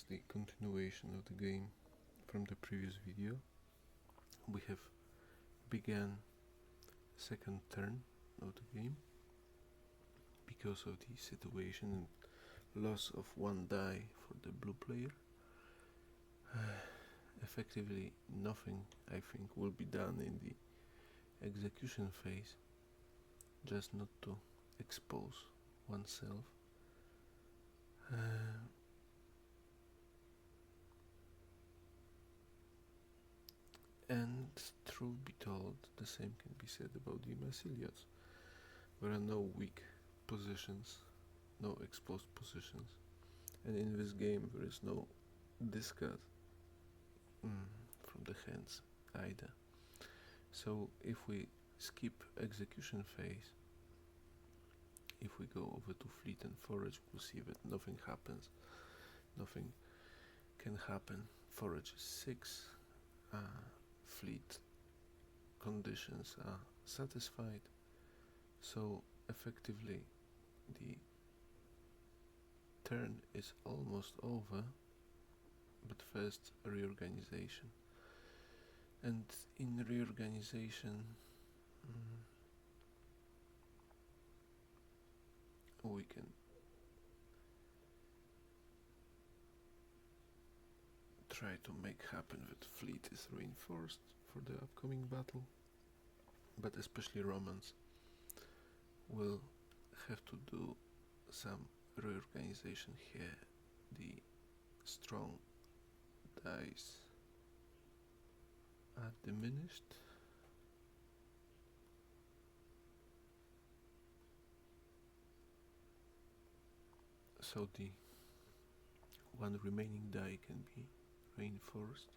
the continuation of the game from the previous video. We have begun second turn of the game because of the situation and loss of one die for the blue player. Effectively nothing, I think, will be done in the execution phase, just not to expose oneself. And truth be told, the same can be said about the Massiliads. There are no weak positions, no exposed positions, and in this game there is no discard from the hands either. So if we skip execution phase, if we go over to fleet and forage, we'll see that nothing happens. Nothing can happen. Forage is 6. Fleet conditions are satisfied. So effectively the turn is almost over, but first reorganization. And in reorganization we can try to make happen that fleet is reinforced for the upcoming battle, but especially Romans will have to do some reorganization here. The strong dice are diminished, so the one remaining die can be reinforced.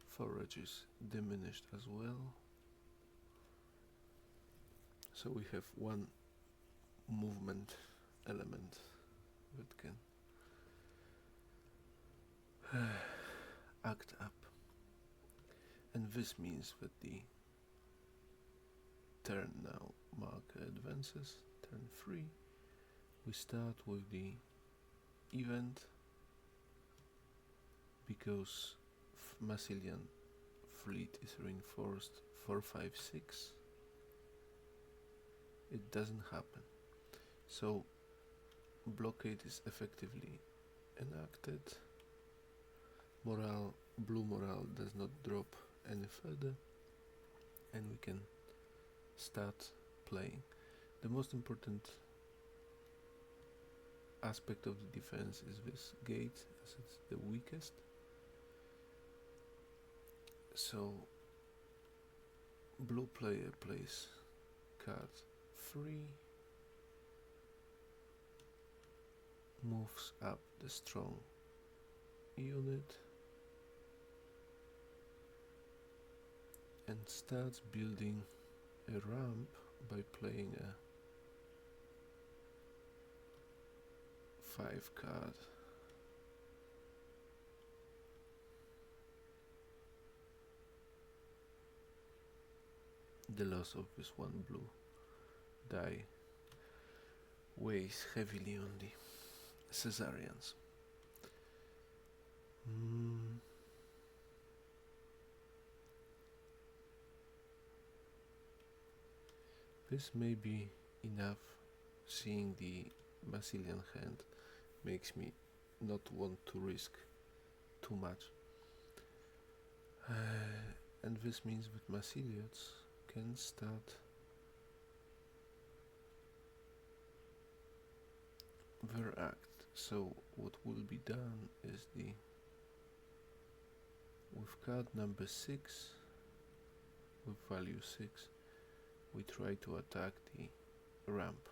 Forage is diminished as well, so we have one movement element that can act up, and this means that the turn now marker advances. Turn 3, we start with the event because Massilian fleet is reinforced 4, 5, 6. It doesn't happen, so blockade is effectively enacted. Blue morale does not drop any further, and we can start playing. The most important aspect of the defense is this gate, as it's the weakest. So blue player plays card 3, moves up the strong unit, and starts building a ramp by playing a 5 card. The loss of this one blue die weighs heavily on the Caesarians. This may be enough. Seeing the Massilian hand makes me not want to risk too much, and this means that Massiliads can start their act. So what will be done is with card number 6, with value 6, we try to attack the ramp.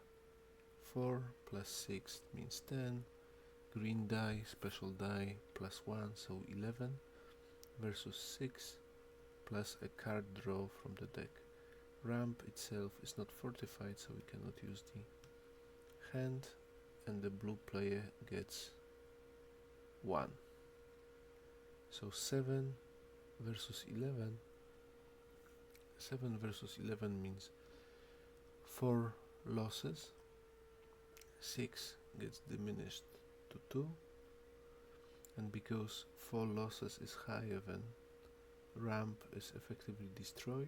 4 plus 6 means 10, green die, special die, plus 1, so 11, versus 6 plus a card draw from the deck. Ramp itself is not fortified, so we cannot use the hand, and the blue player gets 1. So 7 versus 11. 7 versus 11 means 4 losses, 6 gets diminished to 2, and because 4 losses is higher than ramp is effectively destroyed,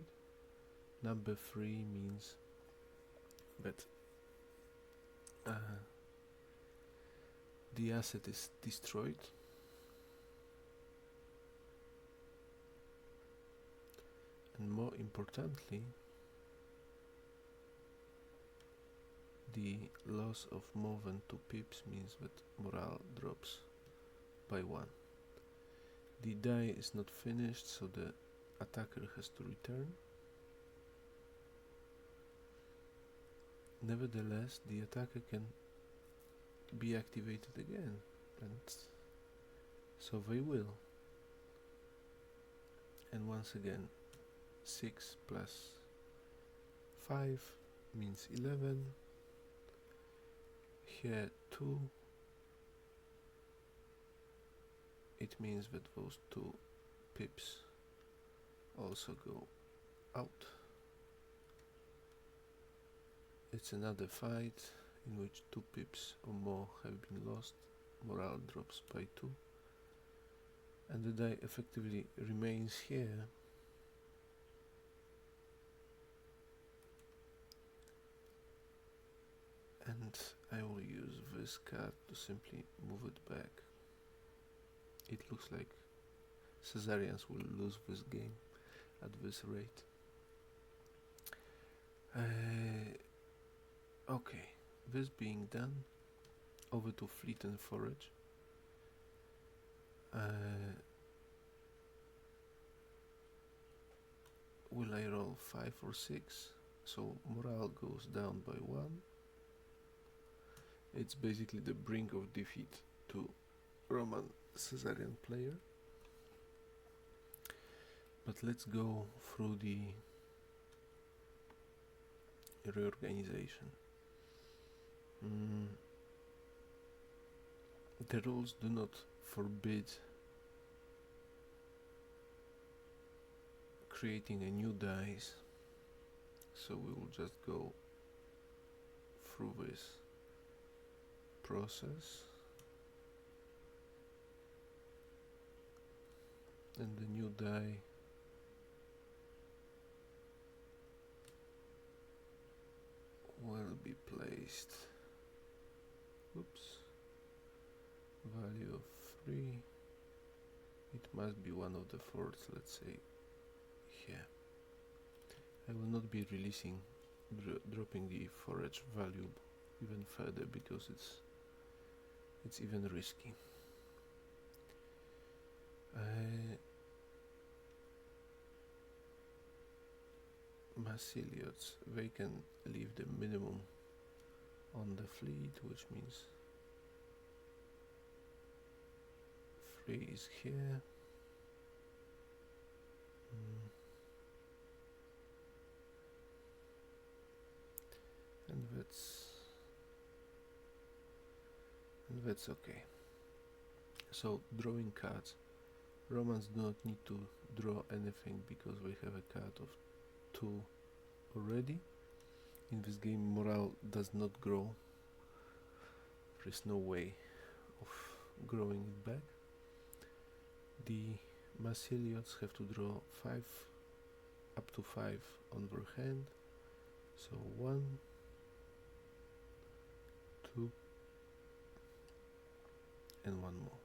number 3 means that the asset is destroyed, and more importantly, the loss of more than 2 pips means that morale drops by 1. The die is not finished, so the attacker has to return. Nevertheless, the attacker can be activated again, and so they will. And once again, 6 plus 5 means 11. Here 2. It means that those 2 pips also go out. It's another fight in which 2 pips or more have been lost. Morale drops by 2. And the die effectively remains here. And I will use this card to simply move it back. It looks like Caesarians will lose this game at this rate. Okay, this being done, over to Fleet and Forage. Will I roll 5 or 6? So morale goes down by 1. It's basically the brink of defeat to Roman Caesarian player. But let's go through the reorganization. The rules do not forbid creating a new dice, so we will just go through this process, and the new die will be placed, value of 3, it must be one of the forts, let's say here. I will not be releasing, dropping the forage value even further because it's even risky. Massilliots, they can leave the minimum on the fleet, which means 3 is here. And that's okay. So drawing cards, Romans do not need to draw anything because we have a card of 2 already. In this game morale does not grow. There is no way of growing it back. The Massilliots have to draw 5, up to 5 on their hand. So 1, 2, and 1 more.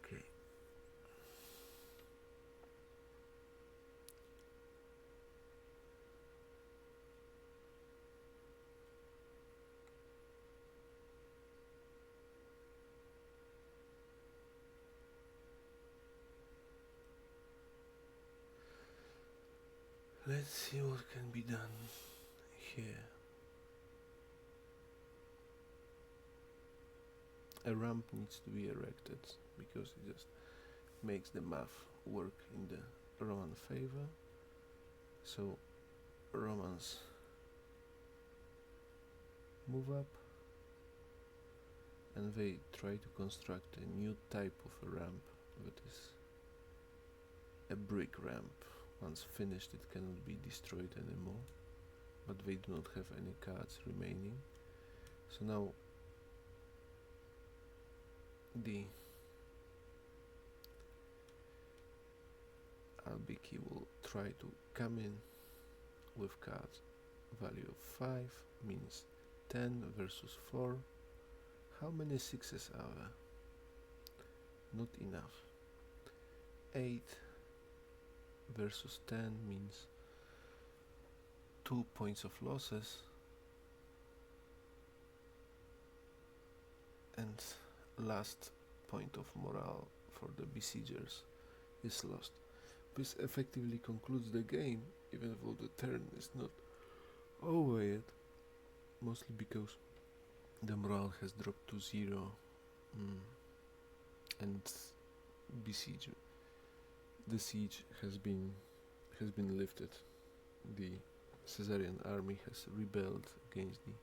Okay. Let's see what can be done here. A ramp needs to be erected because it just makes the math work in the Roman favor. So Romans move up and they try to construct a new type of a ramp that is a brick ramp. Once finished, it cannot be destroyed anymore, but they do not have any cards remaining. So now the Albiki will try to come in with cards. Value of 5 means 10 versus 4. How many 6s are there? Not enough. 8 versus 10 means 2 points of losses, and last point of morale for the besiegers is lost. This effectively concludes the game, even though the turn is not over yet, mostly because the morale has dropped to 0 and the siege has been lifted. The Caesarian army has rebelled against the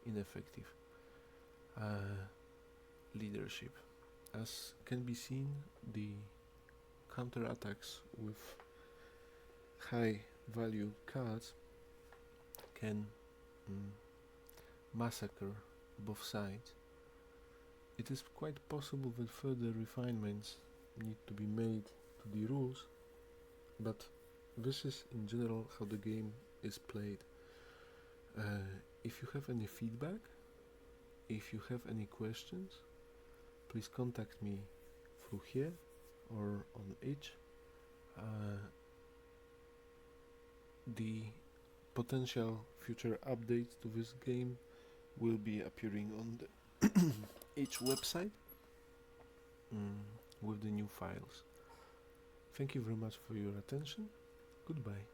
ineffective leadership. As can be seen, the counterattacks with high value cards can massacre both sides. It is quite possible that further refinements need to be made to the rules, but this is in general how the game is played. If you have any feedback, if you have any questions, please contact me through here or on itch. The potential future updates to this game will be appearing on the itch website with the new files. Thank you very much for your attention. Goodbye.